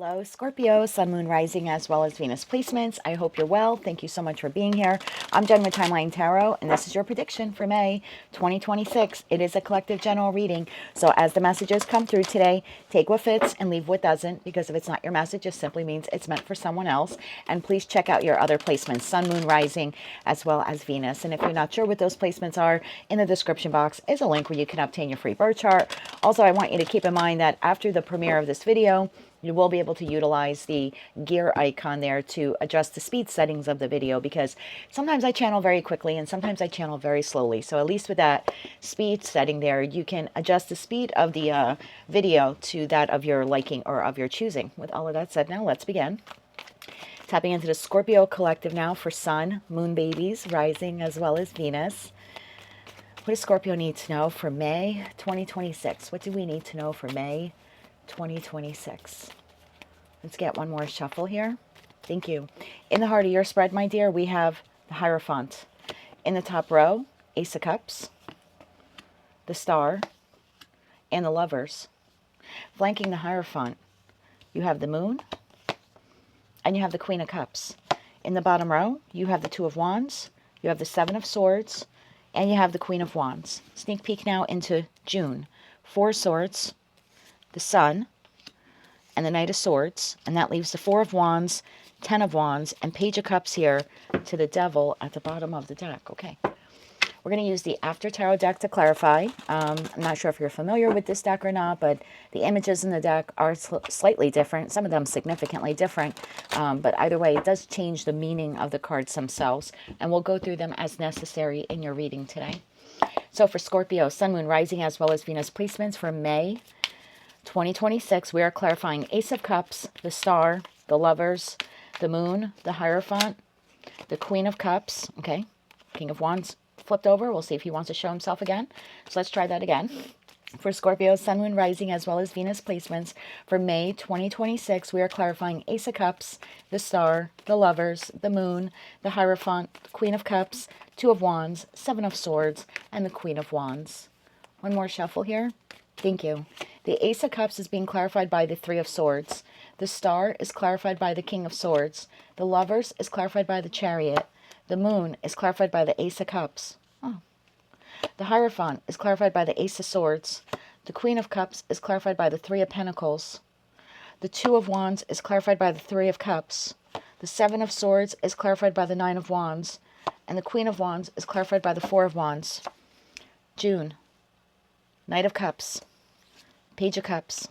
Hello, Scorpio, Sun, Moon, Rising, as well as Venus placements. I hope you're well. Thank you so much for being here. I'm Jen with Timeline Tarot, and this is your prediction for May 2026. It is a collective general reading, so as the messages come through today, take what fits and leave what doesn't, because if it's not your message, it simply means it's meant for someone else. And please check out your other placements, Sun, Moon, Rising, as well as Venus. And if you're not sure what those placements are, in the description box is a link where you can obtain your free birth chart. Also, I want you to keep in mind that after the premiere of this video, you will be able to utilize the gear icon there to adjust the speed settings of the video, because sometimes I channel very quickly and sometimes I channel very slowly. So at least with that speed setting there, you can adjust the speed of the video to that of your liking or of your choosing. With all of that said, now let's begin. Tapping into the Scorpio collective now for Sun, Moon babies, Rising, as well as Venus. What does Scorpio need to know for May 2026? What do we need to know for May 2026? Let's get one more shuffle here. Thank you. In the heart of your spread, my dear, we have the Hierophant. In the top row, Ace of Cups, the Star, and the Lovers. Flanking the Hierophant, you have the Moon, and you have the Queen of Cups. In the bottom row, you have the Two of Wands, you have the Seven of Swords, and you have the Queen of Wands. Sneak peek now into June. Four Swords, the Sun, and the Knight of Swords, and that leaves the Four of Wands, Ten of Wands, and Page of Cups here to the Devil at the bottom of the deck. Okay, we're going to use the After Tarot deck to clarify. I'm not sure if you're familiar with this deck or not, but the images in the deck are slightly different, some of them significantly different, but either way, it does change the meaning of the cards themselves, and we'll go through them as necessary in your reading today. So for Scorpio, Sun, Moon, Rising, as well as Venus placements for May 2026, we are clarifying Ace of Cups, the Star, the Lovers, the Moon, the Hierophant, the Queen of Cups, okay, King of Wands flipped over. We'll see if he wants to show himself again. So let's try that again. For Scorpio, Sun, Moon, Rising, as well as Venus placements for May 2026, we are clarifying Ace of Cups, the Star, the Lovers, the Moon, the Hierophant, the Queen of Cups, Two of Wands, Seven of Swords, and the Queen of Wands. One more shuffle here. Thank you. The Ace of Cups is being clarified by the Three of Swords. The Star is clarified by the King of Swords. The Lovers is clarified by the Chariot. The Moon is clarified by the Ace of Cups. Oh. The Hierophant is clarified by the Ace of Swords. The Queen of Cups is clarified by the Three of Pentacles. The Two of Wands is clarified by the Three of Cups. The Seven of Swords is clarified by the Nine of Wands. And the Queen of Wands is clarified by the Four of Wands. June. Knight of Cups. Page of Cups,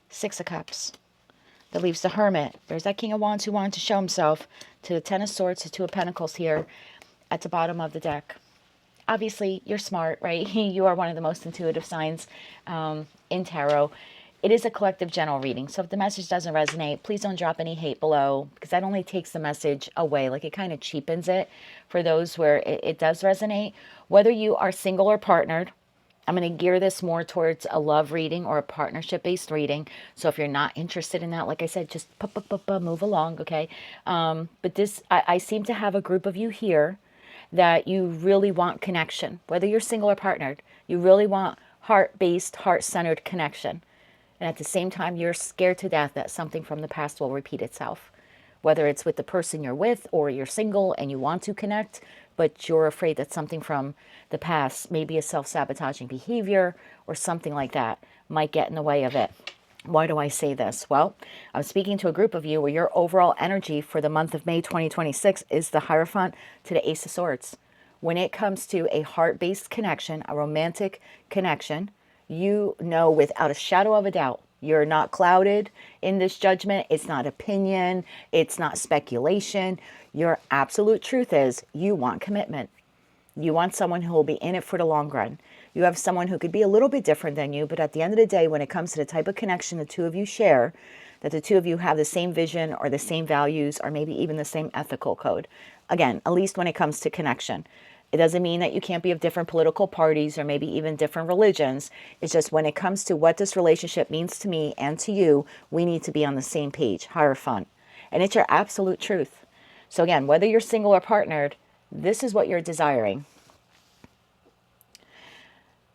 Six of Cups. That leaves the Hermit. There's that King of Wands who wanted to show himself, to the Ten of Swords, to Two of Pentacles here at the bottom of the deck. Obviously, you're smart, right? You are one of the most intuitive signs in tarot. It is a collective general reading, so if the message doesn't resonate, please don't drop any hate below, because that only takes the message away. Like, it kind of cheapens it for those where it does resonate. Whether you are single or partnered, I'm going to gear this more towards a love reading or a partnership-based reading. So if you're not interested in that, like I said, just move along, okay? But this, I seem to have a group of you here that you really want connection. Whether you're single or partnered, you really want heart-based, heart-centered connection. And at the same time, you're scared to death that something from the past will repeat itself. Whether it's with the person you're with, or you're single and you want to connect, but you're afraid that something from the past, maybe a self-sabotaging behavior or something like that, might get in the way of it. Why do I say this? Well, I'm speaking to a group of you where your overall energy for the month of May 2026 is the Hierophant to the Ace of Swords. When it comes to a heart-based connection, a romantic connection, you know without a shadow of a doubt, you're not clouded in this judgment. It's not opinion. It's not speculation. Your absolute truth is you want commitment. You want someone who will be in it for the long run. You have someone who could be a little bit different than you, but at the end of the day, when it comes to the type of connection the two of you share, that the two of you have the same vision or the same values or maybe even the same ethical code. Again, at least when it comes to connection. It doesn't mean that you can't be of different political parties or maybe even different religions. It's just when it comes to what this relationship means to me and to you, we need to be on the same page, Hierophant. And it's your absolute truth. So again, whether you're single or partnered, this is what you're desiring.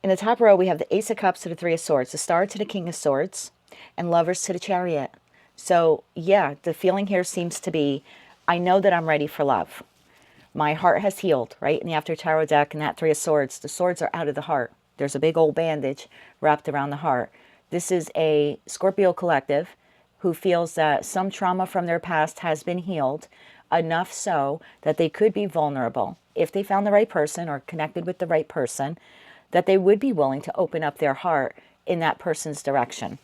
In the top row, we have the Ace of Cups to the Three of Swords, the Star to the King of Swords, and Lovers to the Chariot. So yeah, the feeling here seems to be, I know that I'm ready for love. My heart has healed, right? In the After Tarot deck and that Three of Swords, the swords are out of the heart. There's a big old bandage wrapped around the heart. This is a Scorpio collective who feels that some trauma from their past has been healed, enough so that they could be vulnerable. If they found the right person or connected with the right person, that they would be willing to open up their heart in that person's direction.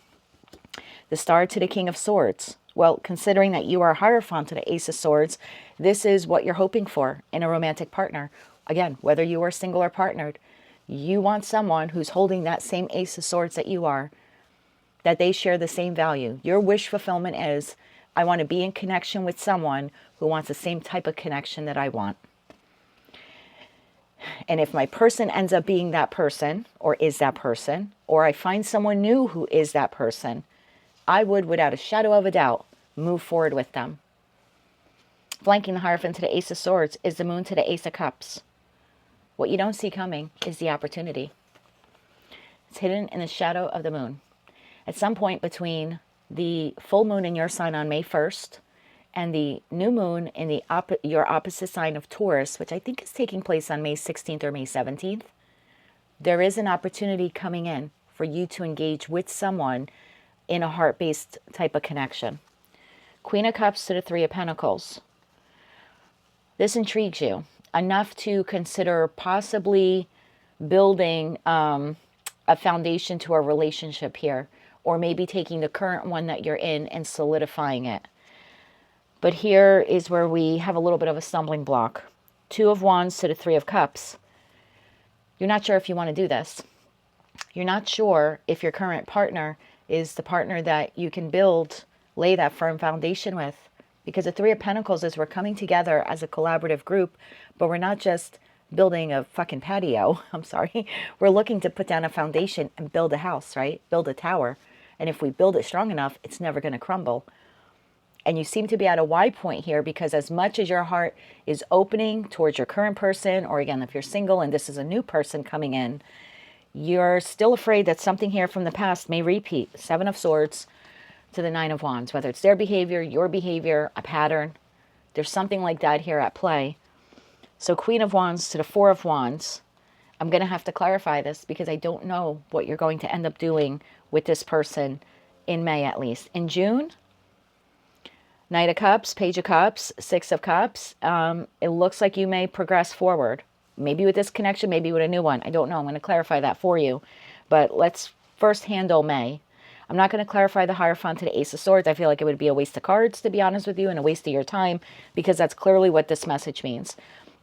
The Star to the King of Swords. Well, considering that you are a Hierophant to the Ace of Swords, this is what you're hoping for in a romantic partner. Again, whether you are single or partnered, you want someone who's holding that same Ace of Swords that you are, that they share the same value. Your wish fulfillment is, I want to be in connection with someone who wants the same type of connection that I want. And if my person ends up being that person, or is that person, or I find someone new who is that person, I would, without a shadow of a doubt, move forward with them. Flanking the Hierophant to the Ace of Swords is the Moon to the Ace of Cups. What you don't see coming is the opportunity. It's hidden in the shadow of the moon. At some point between the full moon in your sign on May 1st and the new moon in your opposite sign of Taurus, which I think is taking place on May 16th or May 17th, there is an opportunity coming in for you to engage with someone in a heart-based type of connection. Queen of Cups to the Three of Pentacles. This intrigues you enough to consider possibly building a foundation to a relationship here, or maybe taking the current one that you're in and solidifying it. But here is where we have a little bit of a stumbling block. Two of Wands to the Three of Cups. You're not sure if you want to do this. You're not sure if your current partner is the partner that you can lay that firm foundation with. Because the Three of Pentacles is we're coming together as a collaborative group, but we're not just building a fucking patio. I'm sorry. We're looking to put down a foundation and build a house, right? Build a tower. And if we build it strong enough, it's never going to crumble. And you seem to be at a Y point here, because as much as your heart is opening towards your current person, or again, if you're single and this is a new person coming in, you're still afraid that something here from the past may repeat. Seven of Swords to the Nine of Wands, whether it's their behavior, your behavior, a pattern. There's something like that here at play. So Queen of Wands to the Four of Wands. I'm going to have to clarify this because I don't know what you're going to end up doing with this person in May at least. In June, Knight of Cups, Page of Cups, Six of Cups. It looks like you may progress forward. Maybe with this connection, maybe with a new one. I don't know. I'm going to clarify that for you. But let's first handle May. I'm not going to clarify the Hierophant to the Ace of Swords. I feel like it would be a waste of cards, to be honest with you, and a waste of your time, because that's clearly what this message means.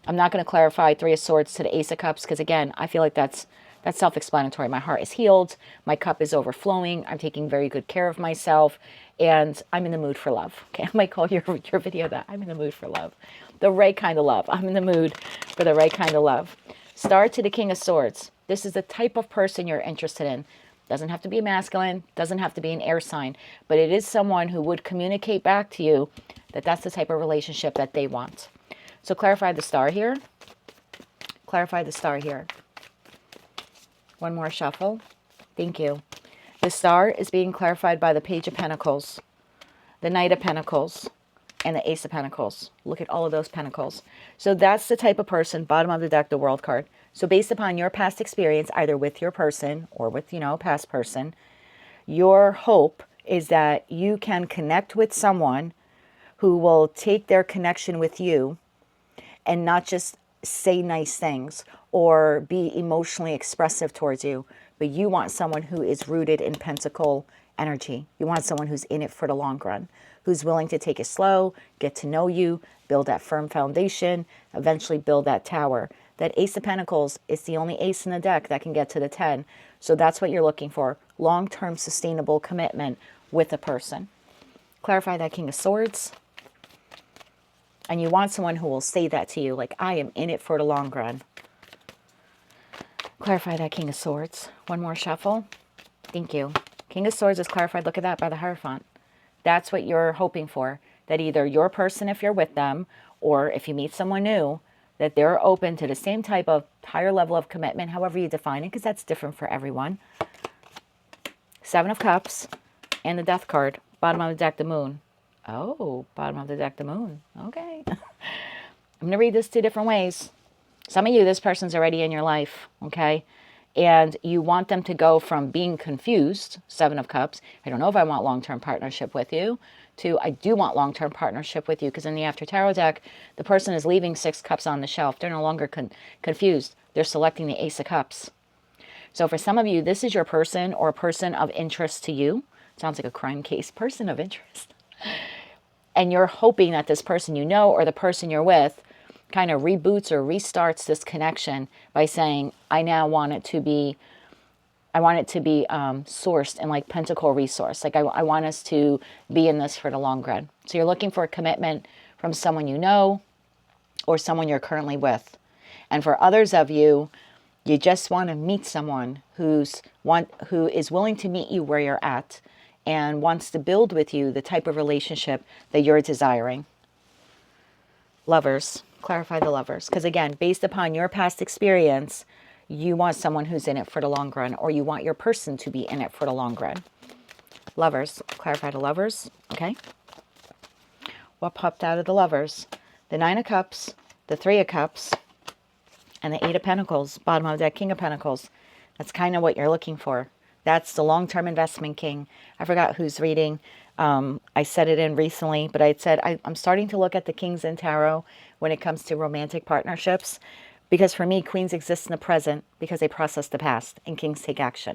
I'm not going to clarify Three of Swords to the Ace of Cups, because again, I feel like that's self-explanatory. My heart is healed. My cup is overflowing. I'm taking very good care of myself, and I'm in the mood for love. Okay, I might call your video that. I'm in the mood for love. The right kind of love. I'm in the mood for the right kind of love. Star to the King of Swords. This is the type of person you're interested in. Doesn't have to be masculine. Doesn't have to be an air sign. But it is someone who would communicate back to you that that's the type of relationship that they want. So clarify the star here. Clarify the star here. One more shuffle. Thank you. The star is being clarified by the Page of Pentacles, the Knight of Pentacles, and the Ace of Pentacles. Look at all of those pentacles. So that's the type of person, bottom of the deck, the World card. So based upon your past experience, either with your person or with, a past person, your hope is that you can connect with someone who will take their connection with you and not just say nice things or be emotionally expressive towards you, but you want someone who is rooted in pentacle energy. You want someone who's in it for the long run, who's willing to take it slow, get to know you, build that firm foundation, eventually build that tower. That Ace of Pentacles is the only ace in the deck that can get to the 10. So that's what you're looking for. Long-term sustainable commitment with a person. Clarify that King of Swords. And you want someone who will say that to you, like, I am in it for the long run. Clarify that King of Swords. One more shuffle. Thank you. King of Swords is clarified. Look at that by the Hierophant. That's what you're hoping for. That either your person, if you're with them, or if you meet someone new, that they're open to the same type of higher level of commitment, however you define it, because that's different for everyone. Seven of Cups and the Death card. Bottom of the deck, the moon. Oh, bottom of the deck, the moon. Okay. I'm going to read this two different ways. Some of you, this person's already in your life, okay? And you want them to go from being confused, Seven of Cups, I don't know if I want long-term partnership with you, to I do want long-term partnership with you, because in the After Tarot deck, the person is leaving Six Cups on the shelf. They're no longer confused. They're selecting the Ace of Cups. So for some of you, this is your person or a person of interest to you. Sounds like a crime case, person of interest. And you're hoping that this person you know or the person you're with kind of reboots or restarts this connection by saying, I now want it to be, sourced in like Pentacle resource. Like I want us to be in this for the long run. So you're looking for a commitment from someone you know or someone you're currently with. And for others of you, you just want to meet someone who is willing to meet you where you're at and wants to build with you the type of relationship that you're desiring. Lovers, clarify the lovers. Because again, based upon your past experience, you want someone who's in it for the long run, or you want your person to be in it for the long run. Lovers, clarify the lovers. Okay. What popped out of the lovers? The Nine of Cups, the Three of Cups, and the Eight of Pentacles, bottom of that King of Pentacles. That's kind of what you're looking for. That's the long-term investment king. I forgot who's reading. I said it in recently, but I said I'm starting to look at the kings in tarot when it comes to romantic partnerships. Because for me, queens exist in the present because they process the past and kings take action.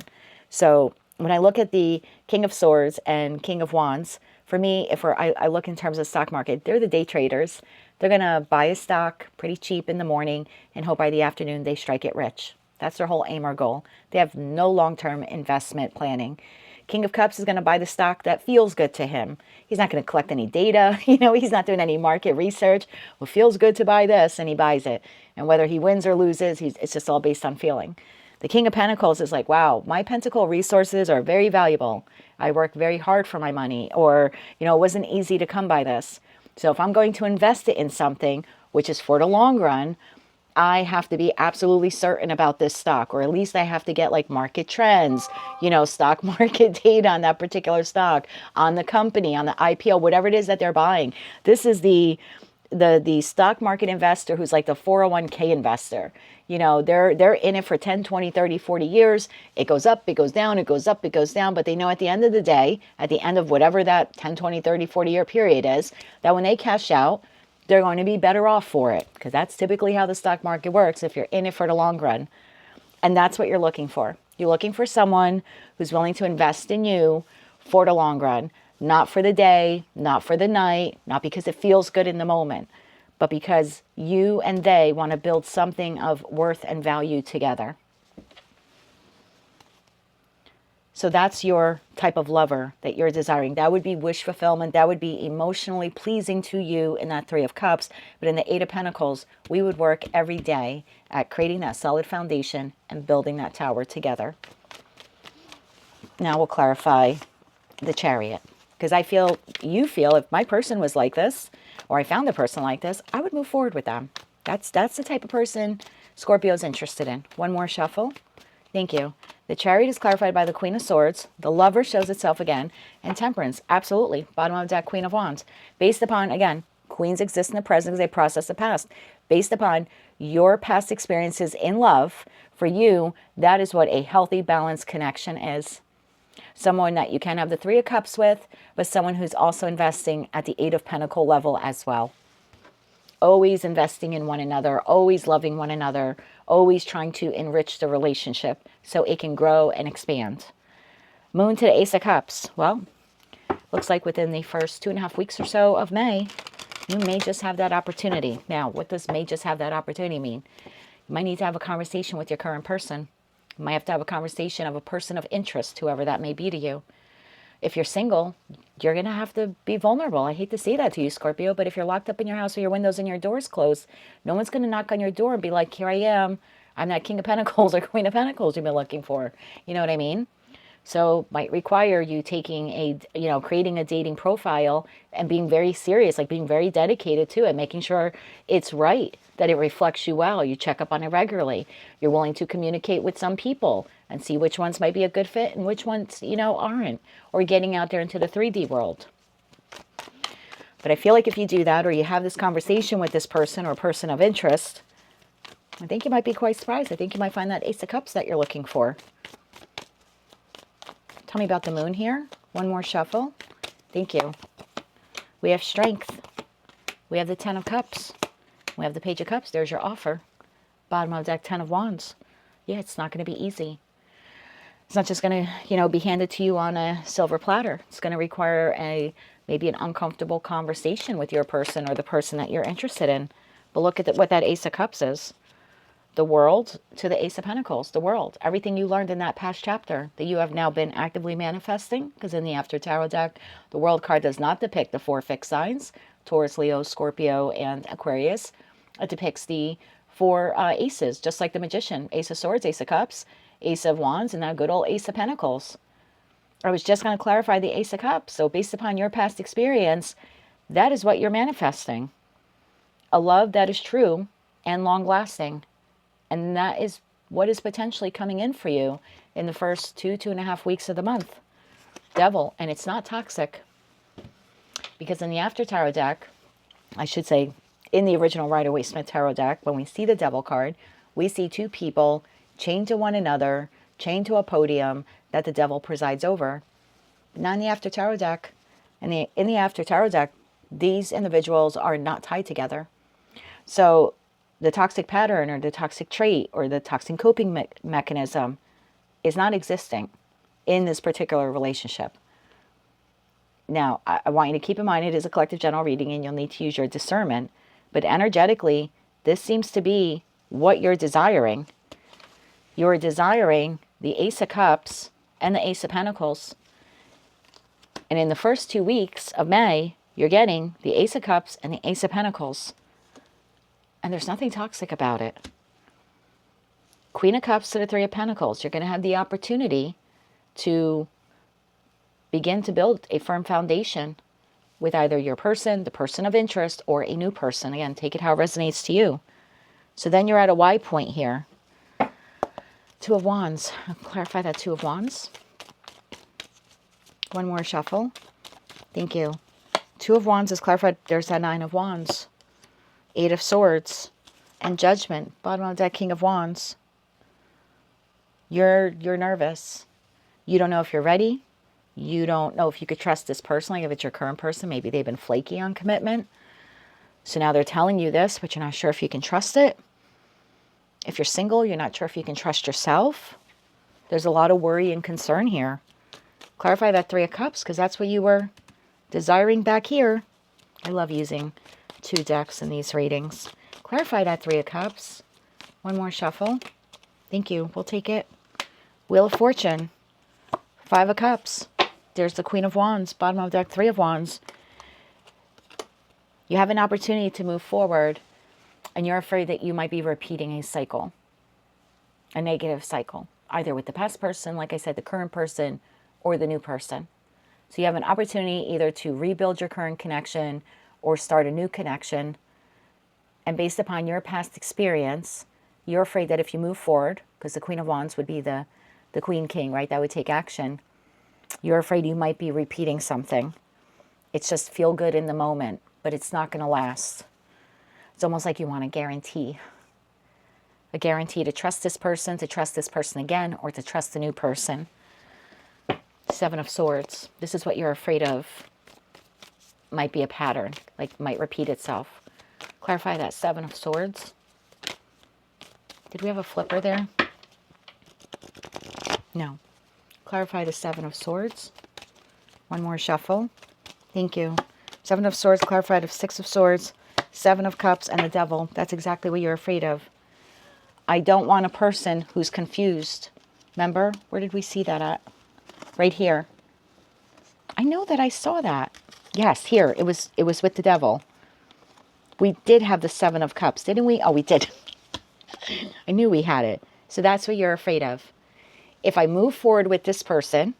So when I look at the King of Swords and King of Wands, for me, I look in terms of stock market, they're the day traders. They're going to buy a stock pretty cheap in the morning and hope by the afternoon they strike it rich. That's their whole aim or goal. They have no long-term investment planning. King of Cups is going to buy the stock that feels good to him. He's not going to collect any data. He's not doing any market research. Well, feels good to buy this, and he buys it. And whether he wins or loses, it's just all based on feeling. The King of Pentacles is like, wow, my pentacle resources are very valuable. I work very hard for my money, or, it wasn't easy to come by this. So if I'm going to invest it in something, which is for the long run, I have to be absolutely certain about this stock, or at least I have to get like market trends, stock market data on that particular stock, on the company, on the IPO, whatever it is that they're buying. This is the stock market investor who's like the 401k investor. They're in it for 10, 20, 30, 40 years. It goes up, it goes down, it goes up, it goes down. But they know at the end of the day, at the end of whatever that 10, 20, 30, 40 year period is, that when they cash out, they're going to be better off for it, because that's typically how the stock market works if you're in it for the long run. And that's what you're looking for. You're looking for someone who's willing to invest in you for the long run, not for the day, not for the night, not because it feels good in the moment, but because you and they want to build something of worth and value together. So that's your type of lover that you're desiring. That would be wish fulfillment. That would be emotionally pleasing to you in that Three of Cups. But in the Eight of Pentacles, we would work every day at creating that solid foundation and building that tower together. Now we'll clarify the Chariot. Because you feel if my person was like this, or I found a person like this, I would move forward with them. That's the type of person Scorpio's interested in. One more shuffle. Thank you. The Chariot is clarified by the Queen of Swords. The Lover shows itself again. And Temperance, absolutely. Bottom of the deck, Queen of Wands. Based upon, again, queens exist in the present because they process the past. Based upon your past experiences in love, for you, that is what a healthy, balanced connection is. Someone that you can have the Three of Cups with, but someone who's also investing at the Eight of Pentacle level as well. Always investing in one another, always loving one another, always trying to enrich the relationship so it can grow and expand. Moon to the Ace of Cups. Well, looks like within the first 2.5 weeks or so of May, you may just have that opportunity. Now, what does may just have that opportunity mean? You might need to have a conversation with your current person. You might have to have a conversation of a person of interest, whoever that may be to you. If you're single, you're going to have to be vulnerable. I hate to say that to you, Scorpio, but if you're locked up in your house with your windows and your doors closed, no one's going to knock on your door and be like, here I am. I'm that King of Pentacles or Queen of Pentacles you've been looking for. You know what I mean? So might require you taking creating a dating profile and being very serious, like being very dedicated to it, making sure it's right, that it reflects you well. You check up on it regularly. You're willing to communicate with some people and see which ones might be a good fit and which ones, aren't, or getting out there into the 3D world. But I feel like if you do that, or you have this conversation with this person or person of interest, I think you might be quite surprised. I think you might find that Ace of Cups that you're looking for. Tell me about the moon here. One more shuffle. Thank you. We have strength. We have the 10 of Cups. We have the Page of Cups. There's your offer. Bottom of deck, 10 of Wands. Yeah, it's not going to be easy. It's not just going to, be handed to you on a silver platter. It's going to require maybe an uncomfortable conversation with your person or the person that you're interested in. But look at what that Ace of Cups is. The World to the Ace of Pentacles. The World. Everything you learned in that past chapter that you have now been actively manifesting. Because in the After Tarot deck, the World card does not depict the 4 fixed signs. Taurus, Leo, Scorpio, and Aquarius. It depicts the 4 aces, just like the Magician. Ace of Swords, Ace of Cups, Ace of Wands, and now good old Ace of Pentacles. I was just going to clarify the Ace of Cups. So based upon your past experience, that is what you're manifesting. A love that is true and long-lasting. And that is what is potentially coming in for you in the first 2.5 weeks of the month. Devil. And it's not toxic. Because in the After Tarot deck, I should say, in the original Rider-Waite-Smith Tarot deck, when we see the Devil card, we see 2 people chained to one another, chained to a podium that the devil presides over. But not in the After Tarot deck. In the After Tarot deck, these individuals are not tied together. So the toxic pattern or the toxic trait or the toxic coping mechanism is not existing in this particular relationship. Now, I want you to keep in mind it is a collective general reading and you'll need to use your discernment. But energetically, this seems to be what you're desiring. You're desiring the Ace of Cups and the Ace of Pentacles. And in the first 2 weeks of May, you're getting the Ace of Cups and the Ace of Pentacles. And there's nothing toxic about it. Queen of Cups to the 3 of Pentacles. You're going to have the opportunity to begin to build a firm foundation with either your person, the person of interest, or a new person. Again, take it how it resonates to you. So then you're at a Y point here. 2 of Wands. I'll clarify that 2 of Wands. One more shuffle. Thank you. 2 of Wands is clarified. There's that 9 of Wands. 8 of Swords. And Judgment. Bottom of deck, King of Wands. You're nervous. You don't know if you're ready. You don't know if you could trust this person. Like if it's your current person, maybe they've been flaky on commitment. So now they're telling you this, but you're not sure if you can trust it. If you're single, you're not sure if you can trust yourself. There's a lot of worry and concern here. Clarify that 3 of Cups, because that's what you were desiring back here. I love using 2 decks in these readings. Clarify that 3 of Cups. One more shuffle. Thank you. We'll take it. Wheel of Fortune. 5 of Cups. There's the Queen of Wands. Bottom of deck, 3 of Wands. You have an opportunity to move forward, and you're afraid that you might be repeating a cycle, a negative cycle, either with the past person, like I said, the current person, or the new person. So you have an opportunity either to rebuild your current connection or start a new connection. And based upon your past experience, you're afraid that if you move forward, because the Queen of Wands would be the Queen King, right? That would take action. You're afraid you might be repeating something. It's just feel good in the moment, but it's not going to last. It's almost like you want a guarantee to trust this person again, or to trust the new person. 7 of Swords. This is what you're afraid of. Might be a pattern, like might repeat itself. Clarify that 7 of Swords. Did we have a flipper there? No. Clarify the 7 of Swords. One more shuffle. Thank you. 7 of Swords clarified of 6 of Swords, 7 of Cups, and the Devil. That's exactly what you're afraid of. I don't want a person who's confused. Remember? Where did we see that at? Right here. I know that I saw that. Yes, here. It was with the Devil. We did have the 7 of Cups, didn't we? Oh, we did. I knew we had it. So that's what you're afraid of. if I move forward with this person,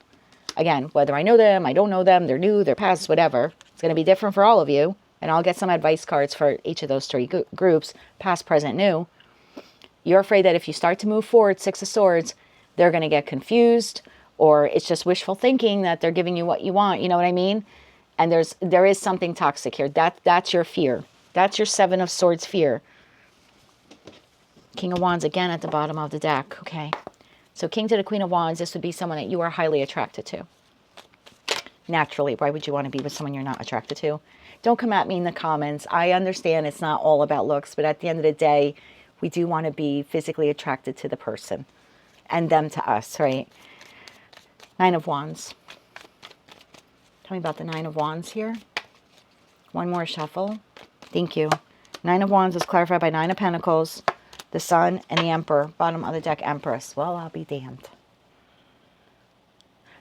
again, whether I know them, I don't know them, they're new, they're past, whatever, it's going to be different for all of you. And I'll get some advice cards for each of those three groups, past, present, new. You're afraid that if you start to move forward, Six of Swords, they're going to get confused, or it's just wishful thinking that they're giving you what you want. You know what I mean? And there is something toxic here. That's your fear. That's your Seven of Swords fear. King of Wands again at the bottom of the deck. Okay. So King to the Queen of Wands, this would be someone that you are highly attracted to. Naturally, why would you want to be with someone you're not attracted to? Don't come at me in the comments. I understand it's not all about looks, but at the end of the day, we do want to be physically attracted to the person and them to us, right? Nine of Wands. Tell me about the Nine of Wands here. One more shuffle. Thank you. Nine of Wands is clarified by Nine of Pentacles, the Sun, and the Emperor. Bottom of the deck, Empress. Well, I'll be damned.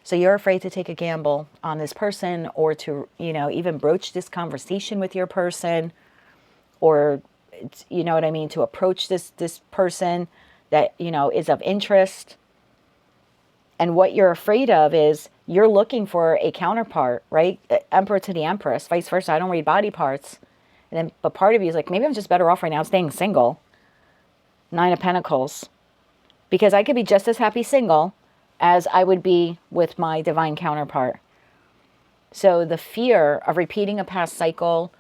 So you're afraid to take a gamble on this person, or to, you know, even broach this conversation with your person, or, you know what I mean, to approach this person that, you know, is of interest. And what you're afraid of is you're looking for a counterpart, right? Emperor to the Empress, vice versa. I don't read body parts. And then, but part of you is like, maybe I'm just better off right now staying single. Nine of Pentacles. Because I could be just as happy single as I would be with my divine counterpart. So the fear of repeating a past cycle,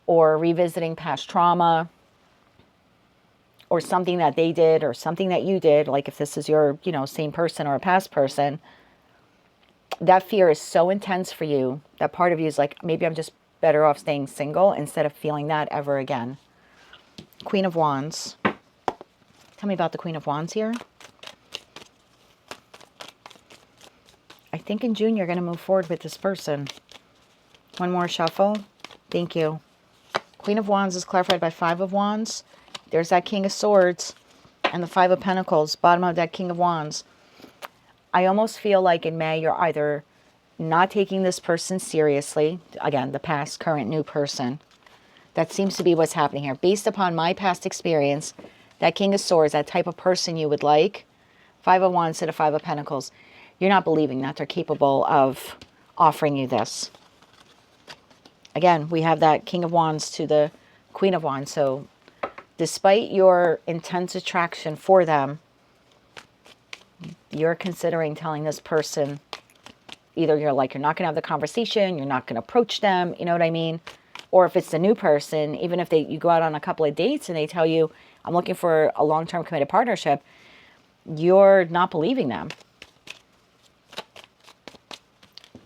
or revisiting past trauma, or something that they did, or something that you did, like if this is your, you know, same person or a past person, that fear is so intense for you that part of you is like, maybe I'm just better off staying single instead of feeling that ever again. Queen of Wands. Tell me about the Queen of Wands here. I think in June you're going to move forward with this person. One more shuffle. Thank you. Queen of Wands is clarified by Five of Wands. There's that King of Swords and the Five of Pentacles. Bottom of that King of Wands. I almost feel like in May you're either not taking this person seriously. Again, the past, current, new person. That seems to be what's happening here. Based upon my past experience, that King of Swords, that type of person you would like, Five of Wands to the Five of Pentacles, you're not believing that they're capable of offering you this. Again, we have that King of Wands to the Queen of Wands. So despite your intense attraction for them, you're considering telling this person, either you're like, you're not going to have the conversation, you're not going to approach them, you know what I mean? Or if it's the new person, even if you go out on a couple of dates and they tell you, I'm looking for a long-term committed partnership, you're not believing them.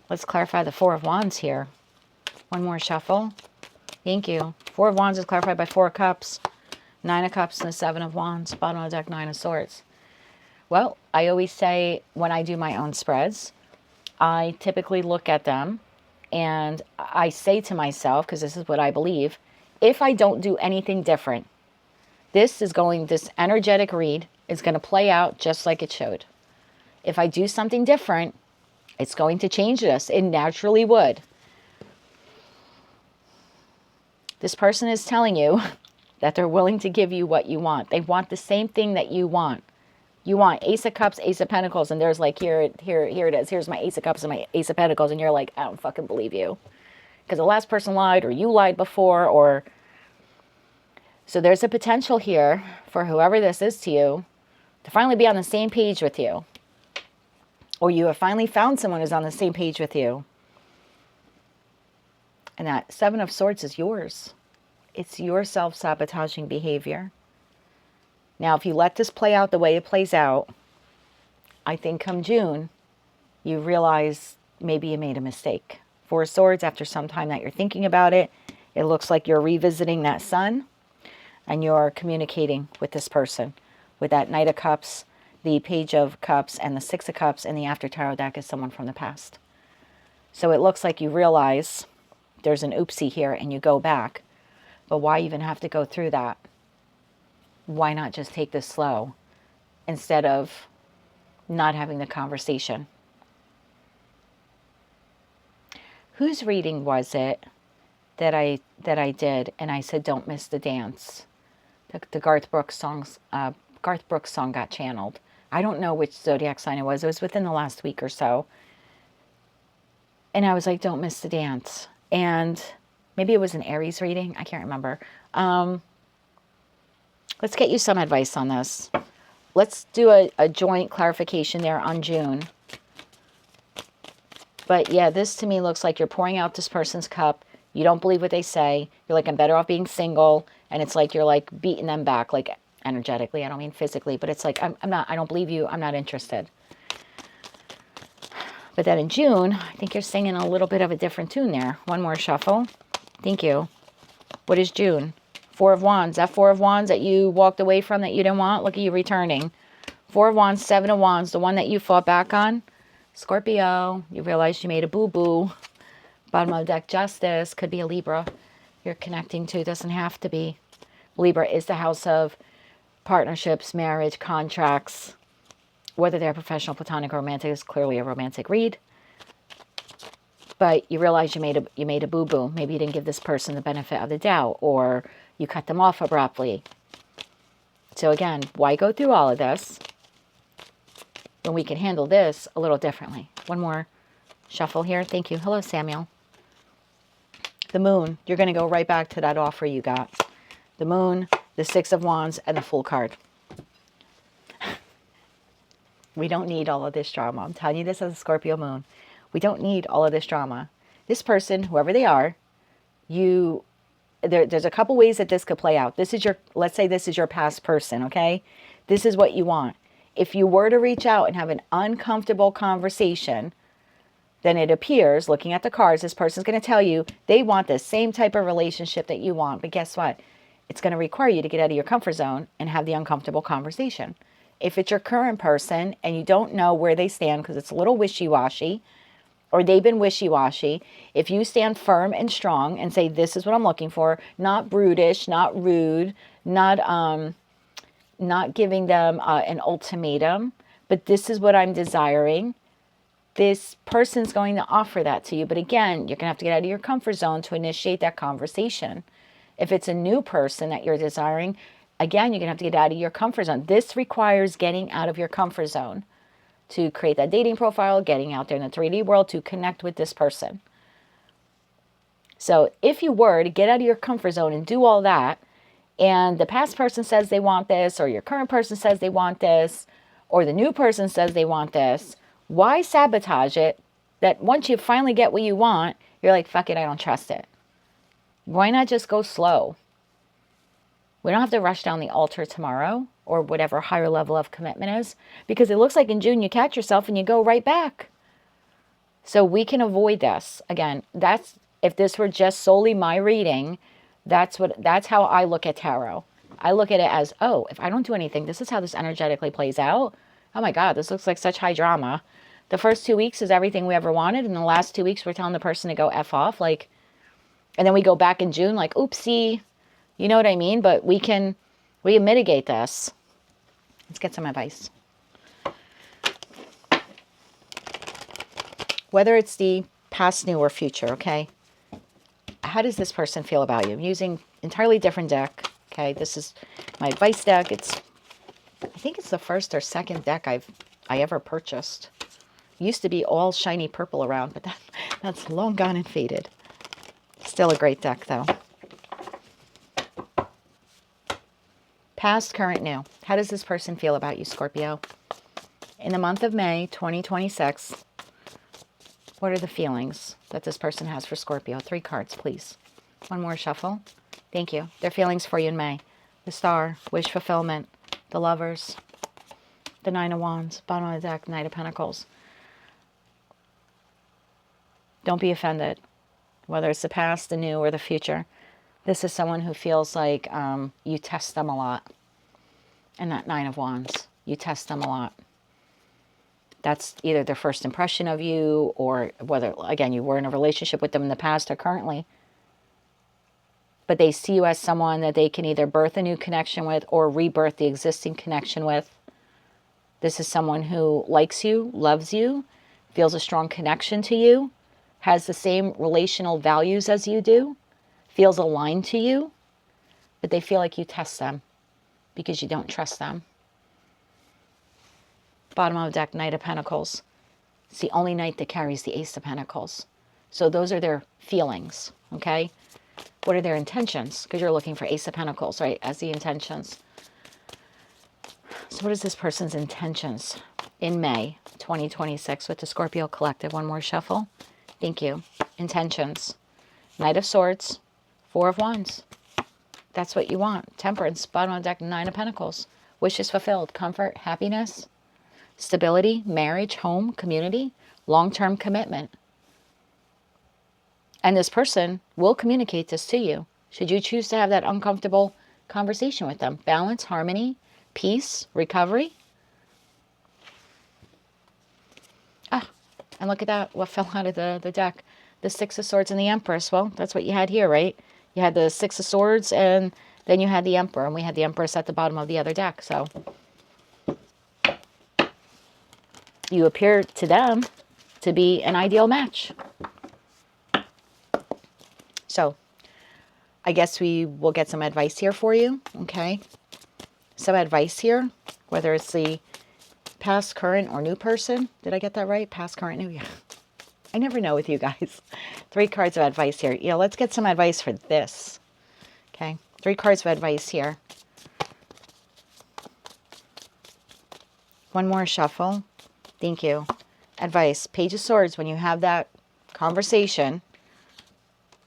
Let's clarify the Four of Wands here. One more shuffle. Thank you. Four of Wands is clarified by Four of Cups, Nine of Cups, and the Seven of Wands. Bottom of the deck, Nine of Swords. Well, I always say when I do my own spreads, I typically look at them and I say to myself, because this is what I believe, if I don't do anything different, this energetic read is going to play out just like it showed. If I do something different, it's going to change this. It naturally would. This person is telling you that they're willing to give you what you want. They want the same thing that you want. You want Ace of Cups, Ace of Pentacles, and there's like, here it is. Here's my Ace of Cups and my Ace of Pentacles, and you're like, I don't fucking believe you. Because the last person lied, or you lied before, or... So there's a potential here for whoever this is to you to finally be on the same page with you. Or you have finally found someone who's on the same page with you. And that Seven of Swords is yours. It's your self-sabotaging behavior. Now, if you let this play out the way it plays out, I think come June, you realize maybe you made a mistake. Four of Swords, after some time that you're thinking about it, it looks like you're revisiting that Sun and you're communicating with this person. With that Knight of Cups, the Page of Cups, and the Six of Cups, and the After Tarot deck is someone from the past. So it looks like you realize there's an oopsie here and you go back. But why even have to go through that? Why not just take this slow instead of not having the conversation? Whose reading was it that I did and I said don't miss the dance? The Garth Brooks song got channeled. I don't know which zodiac sign it was. It was within the last week or so. And I was like, don't miss the dance. And maybe it was an Aries reading. I can't remember. Let's get you some advice on this. Let's do a joint clarification there on June. But yeah, this to me looks like you're pouring out this person's cup. You don't believe what they say. You're like, I'm better off being single. And it's like you're like beating them back, like energetically. I don't mean physically, but it's like, I don't believe you. I'm not interested. But then in June, I think you're singing a little bit of a different tune there. One more shuffle. Thank you. What is June? Four of Wands. That Four of Wands that you walked away from that you didn't want, look at you returning. Four of Wands, Seven of Wands, the one that you fought back on. Scorpio, you realized you made a boo-boo. Bottom of the deck, Justice. Could be a Libra you're connecting to. Doesn't have to be. Libra is the house of partnerships, marriage, contracts. Whether they're professional, platonic, or romantic is clearly a romantic read. But you realize you made a boo-boo. Maybe you didn't give this person the benefit of the doubt, or you cut them off abruptly. So again, why go through all of this when we can handle this a little differently? One more shuffle here. Thank you. Hello, Samuel. The Moon. You're going to go right back to that offer you got. The Moon, the Six of Wands, and the Fool card. We don't need all of this drama. I'm telling you this as a Scorpio moon. We don't need all of this drama. This person, whoever they are, there's a couple ways that this could play out. This is let's say this is your past person, okay? This is what you want. If you were to reach out and have an uncomfortable conversation, then it appears, looking at the cards, this person's going to tell you they want the same type of relationship that you want. But guess what? It's going to require you to get out of your comfort zone and have the uncomfortable conversation. If it's your current person and you don't know where they stand because it's a little wishy-washy, or they've been wishy-washy, if you stand firm and strong and say, this is what I'm looking for, not brutish, not rude, not giving them an ultimatum, but this is what I'm desiring, this person's going to offer that to you. But again, you're going to have to get out of your comfort zone to initiate that conversation. If it's a new person that you're desiring, again, you're going to have to get out of your comfort zone. This requires getting out of your comfort zone to create that dating profile, getting out there in the 3D world to connect with this person. So if you were to get out of your comfort zone and do all that, and the past person says they want this, or your current person says they want this, or the new person says they want this, why sabotage it that once you finally get what you want, you're like, fuck it, I don't trust it? Why not just go slow? We don't have to rush down the altar tomorrow or whatever higher level of commitment is, because it looks like in June you catch yourself and you go right back. So we can avoid this. Again, if this were just solely my reading, that's how I look at tarot. I look at it as, oh, if I don't do anything, this is how this energetically plays out. Oh my God, this looks like such high drama. The first 2 weeks is everything we ever wanted, and the last 2 weeks we're telling the person to go F off, like, and then we go back in June like, oopsie. You know what I mean? But we can mitigate this. Let's get some advice. Whether it's the past, new, or future, okay? How does this person feel about you? I'm using entirely different deck, okay? This is my advice deck. I think it's the first or second deck I ever purchased. It used to be all shiny purple around, but that's long gone and faded. Still a great deck, though. Past, current, new. How does this person feel about you, Scorpio? In the month of May 2026, what are the feelings that this person has for Scorpio? 3 cards, please. One more shuffle. Thank you. Their feelings for you in May. The Star, wish fulfillment, the Lovers, the Nine of Wands, bottom of the deck, Knight of Pentacles. Don't be offended, whether it's the past, the new, or the future. This is someone who feels like you test them a lot. And that Nine of Wands, you test them a lot. That's either their first impression of you, or whether, again, you were in a relationship with them in the past or currently. But they see you as someone that they can either birth a new connection with or rebirth the existing connection with. This is someone who likes you, loves you, feels a strong connection to you, has the same relational values as you do, feels aligned to you, but they feel like you test them because you don't trust them. Bottom of the deck, Knight of Pentacles. It's the only knight that carries the Ace of Pentacles. So those are their feelings, okay? What are their intentions? Because you're looking for Ace of Pentacles, right, as the intentions. So what is this person's intentions in May 2026 with the Scorpio Collective? One more shuffle. Thank you. Intentions. Knight of Swords, Four of Wands. That's what you want. Temperance, bottom of the deck, Nine of Pentacles. Wishes fulfilled. Comfort, happiness, stability, marriage, home, community, long-term commitment. And this person will communicate this to you, should you choose to have that uncomfortable conversation with them. Balance, harmony, peace, recovery. Ah, and look at that. What fell out of the deck? The Six of Swords and the Empress. Well, that's what you had here, right? You had the Six of Swords, and then you had the Emperor, and we had the Empress at the bottom of the other deck. So you appear to them to be an ideal match. So I guess we will get some advice here for you, okay? Some advice here, whether it's the past, current, or new person. Did I get that right? Past, current, new? Yeah. I never know with you guys. 3 cards of advice here. Yeah, let's get some advice for this. Okay, 3 cards of advice here. One more shuffle. Thank you. Advice. Page of Swords. When you have that conversation,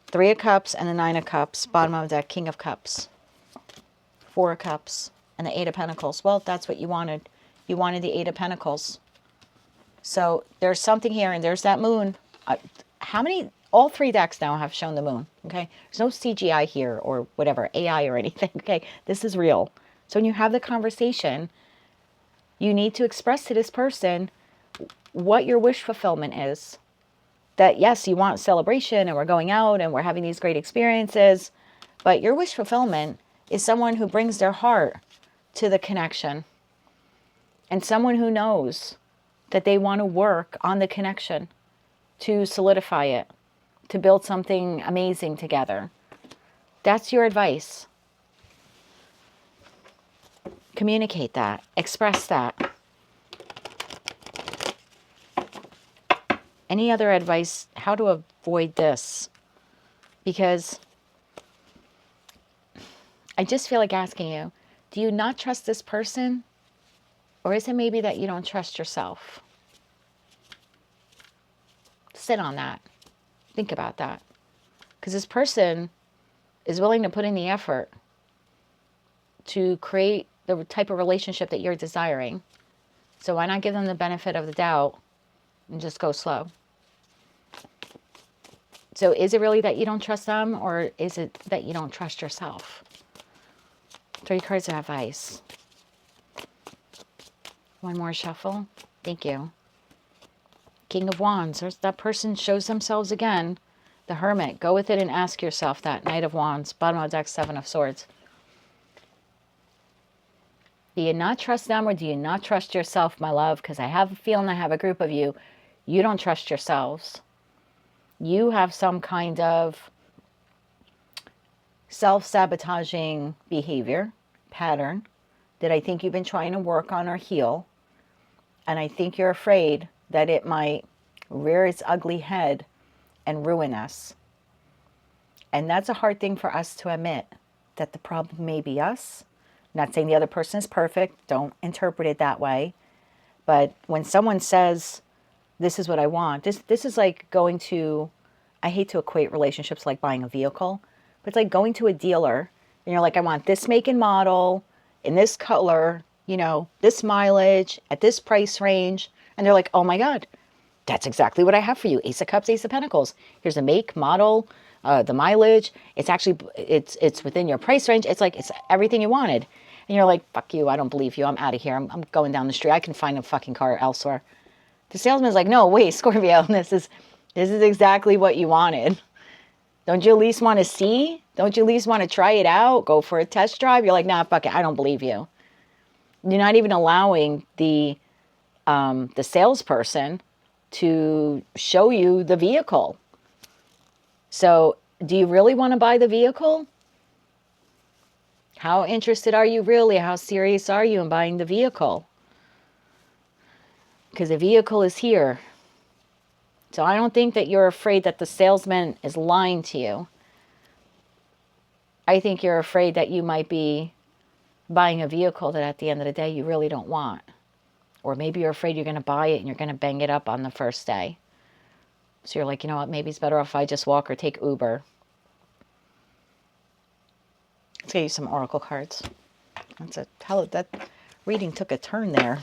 3 of Cups and the 9 of Cups. Bottom of the deck, King of Cups. 4 of Cups and the 8 of Pentacles. Well, that's what you wanted. You wanted the 8 of Pentacles. So there's something here, and there's that moon. How many? All 3 decks now have shown the moon, okay? There's no CGI here or whatever, AI or anything, okay? This is real. So when you have the conversation, you need to express to this person what your wish fulfillment is. That, yes, you want celebration, and we're going out, and we're having these great experiences, but your wish fulfillment is someone who brings their heart to the connection, and someone who knows that they want to work on the connection to solidify it, to build something amazing together. That's your advice. Communicate that. Express that. Any other advice? How to avoid this? Because I just feel like asking you, do you not trust this person? Or is it maybe that you don't trust yourself? Sit on that. Think about that. Because this person is willing to put in the effort to create the type of relationship that you're desiring. So why not give them the benefit of the doubt and just go slow? So is it really that you don't trust them, or is it that you don't trust yourself? 3 cards of advice. One more shuffle. Thank you. King of Wands. There's that person shows themselves again. The Hermit. Go with it and ask yourself that. Knight of Wands. Bottom of the deck, 7 of Swords. Do you not trust them, or do you not trust yourself, my love? Because I have a feeling I have a group of you. You don't trust yourselves. You have some kind of self-sabotaging behavior, pattern, that I think you've been trying to work on or heal. And I think you're afraid that it might rear its ugly head and ruin us. And that's a hard thing for us to admit, that the problem may be us. I'm not saying the other person is perfect. Don't interpret it that way. But when someone says, this is what I want, this is like going to, I hate to equate relationships like buying a vehicle, but it's like going to a dealer and you're like, I want this make and model in this color, you know, this mileage at this price range. And they're like, oh my God, that's exactly what I have for you. Ace of Cups, Ace of Pentacles. Here's a make, model, the mileage. It's actually, it's within your price range. It's like, it's everything you wanted. And you're like, fuck you. I don't believe you. I'm out of here. I'm going down the street. I can find a fucking car elsewhere. The salesman's like, no, wait, Scorpio, this is exactly what you wanted. Don't you at least want to see? Don't you at least want to try it out? Go for a test drive? You're like, nah, fuck it. I don't believe you. You're not even allowing the salesperson to show you the vehicle. So do you really want to buy the vehicle? How interested are you really? How serious are you in buying the vehicle? because the vehicle is here. So I don't think that you're afraid that the salesman is lying to you. I think you're afraid that you might be buying a vehicle that at the end of the day you really don't want. Or maybe you're afraid you're going to buy it and you're going to bang it up on the first day. So you're like, you know what, maybe it's better off if I just walk or take Uber. Let's get you some oracle cards. That reading took a turn there.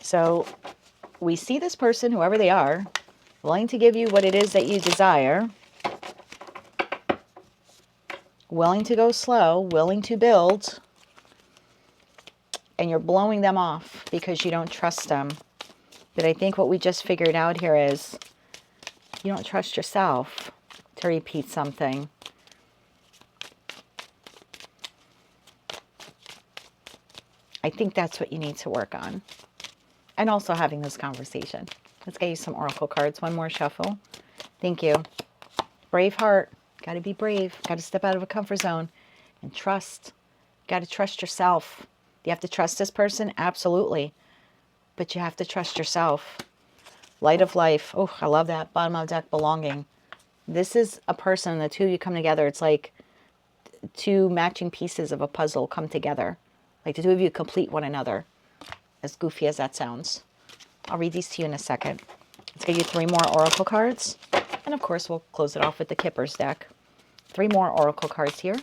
So we see this person, whoever they are, willing to give you what it is that you desire. Willing to go slow, willing to build. And you're blowing them off because you don't trust them. But I think what we just figured out here is you don't trust yourself, to repeat something. I think that's what you need to work on. And also having this conversation. Let's get you some oracle cards. One more shuffle. Thank you. Brave heart. Got to be brave. Got to step out of a comfort zone and trust. Got to trust yourself. Do you have to trust this person? Absolutely. But you have to trust yourself. Light of life. Oh, I love that. Bottom of deck, belonging. This is a person, the two of you come together. It's like two matching pieces of a puzzle come together. Like the two of you complete one another. As goofy as that sounds. I'll read these to you in a second. Let's get you 3 more oracle cards. And of course, we'll close it off with the Kippers deck. 3 more oracle cards here.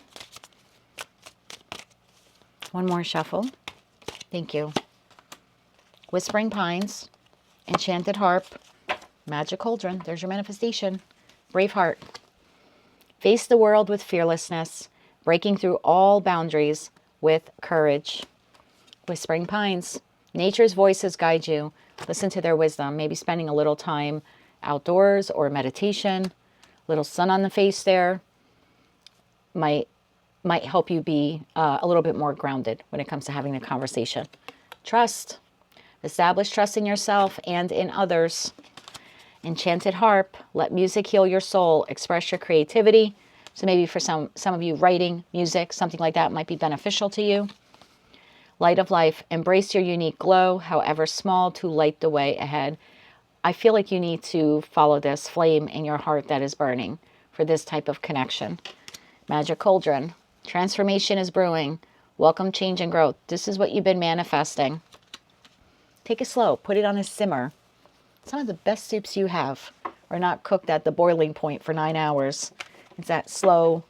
1 more shuffle. Thank you. Whispering Pines, Enchanted Harp, Magic Cauldron. There's your manifestation. Brave heart. Face the world with fearlessness, breaking through all boundaries with courage. Whispering Pines. Nature's voices guide you. Listen to their wisdom. Maybe spending a little time outdoors or meditation. Little sun on the face there might help you be a little bit more grounded when it comes to having a conversation. Trust. Establish trust in yourself and in others. Enchanted Harp. Let music heal your soul. Express your creativity. So maybe for some of you, writing, music, something like that might be beneficial to you. Light of life. Embrace your unique glow, however small, to light the way ahead. I feel like you need to follow this flame in your heart that is burning for this type of connection. Magic Cauldron. Transformation is brewing. Welcome change and growth. This is what you've been manifesting. Take it slow. Put it on a simmer. Some of the best soups you have are not cooked at the boiling point for 9 hours. It's that slow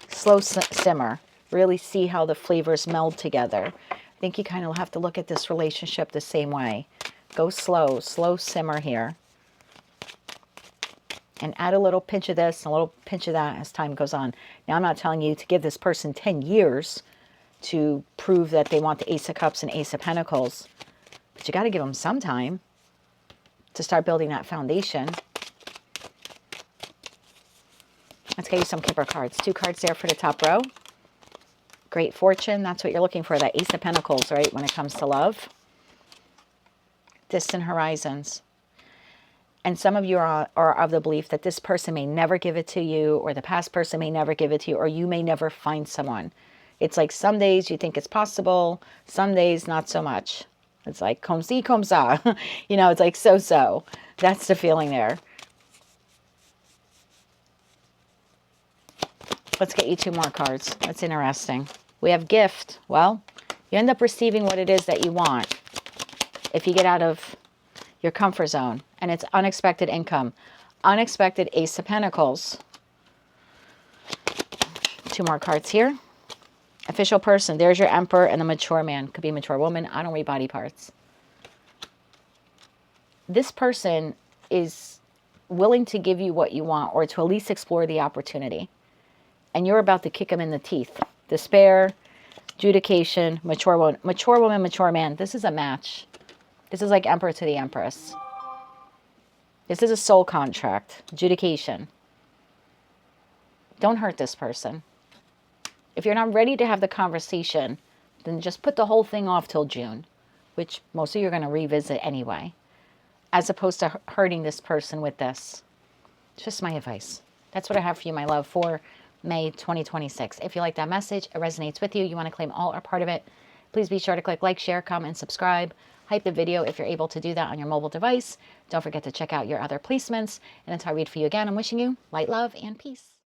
simmer. Really see how the flavors meld together. I think you kind of have to look at this relationship the same way. Go slow simmer here. And add a little pinch of this, a little pinch of that as time goes on. Now, I'm not telling you to give this person 10 years to prove that they want the Ace of Cups and Ace of Pentacles. But you got to give them some time to start building that foundation. Let's get you some Kipper cards. 2 cards there for the top row. Great fortune. That's what you're looking for, that Ace of Pentacles, right, when it comes to love. Distant horizons. And some of you are of the belief that this person may never give it to you, or the past person may never give it to you, or you may never find someone. It's like some days you think it's possible, some days not so much. It's like comme ci, comme ça. You know, it's like so-so. That's the feeling there. Let's get you 2 more cards. That's interesting. We have gift. Well, you end up receiving what it is that you want if you get out of your comfort zone. And it's unexpected income. Unexpected Ace of Pentacles. 2 more cards here. Official person. There's your Emperor and the mature man. Could be a mature woman. I don't read body parts. This person is willing to give you what you want, or to at least explore the opportunity. And you're about to kick them in the teeth. Despair, adjudication, mature woman, mature man. This is a match. This is like Emperor to the Empress. This is a soul contract. Adjudication. Don't hurt this person. If you're not ready to have the conversation, then just put the whole thing off till June, which most of you are going to revisit anyway, as opposed to hurting this person with this. It's just my advice. That's what I have for you, my love, for May 2026. If you like that message, it resonates with you, you want to claim all or part of it, please be sure to click like, share, comment, and subscribe. hype the video if you're able to do that on your mobile device. Don't forget to check out your other placements. And until I read for you again, I'm wishing you light, love, and peace.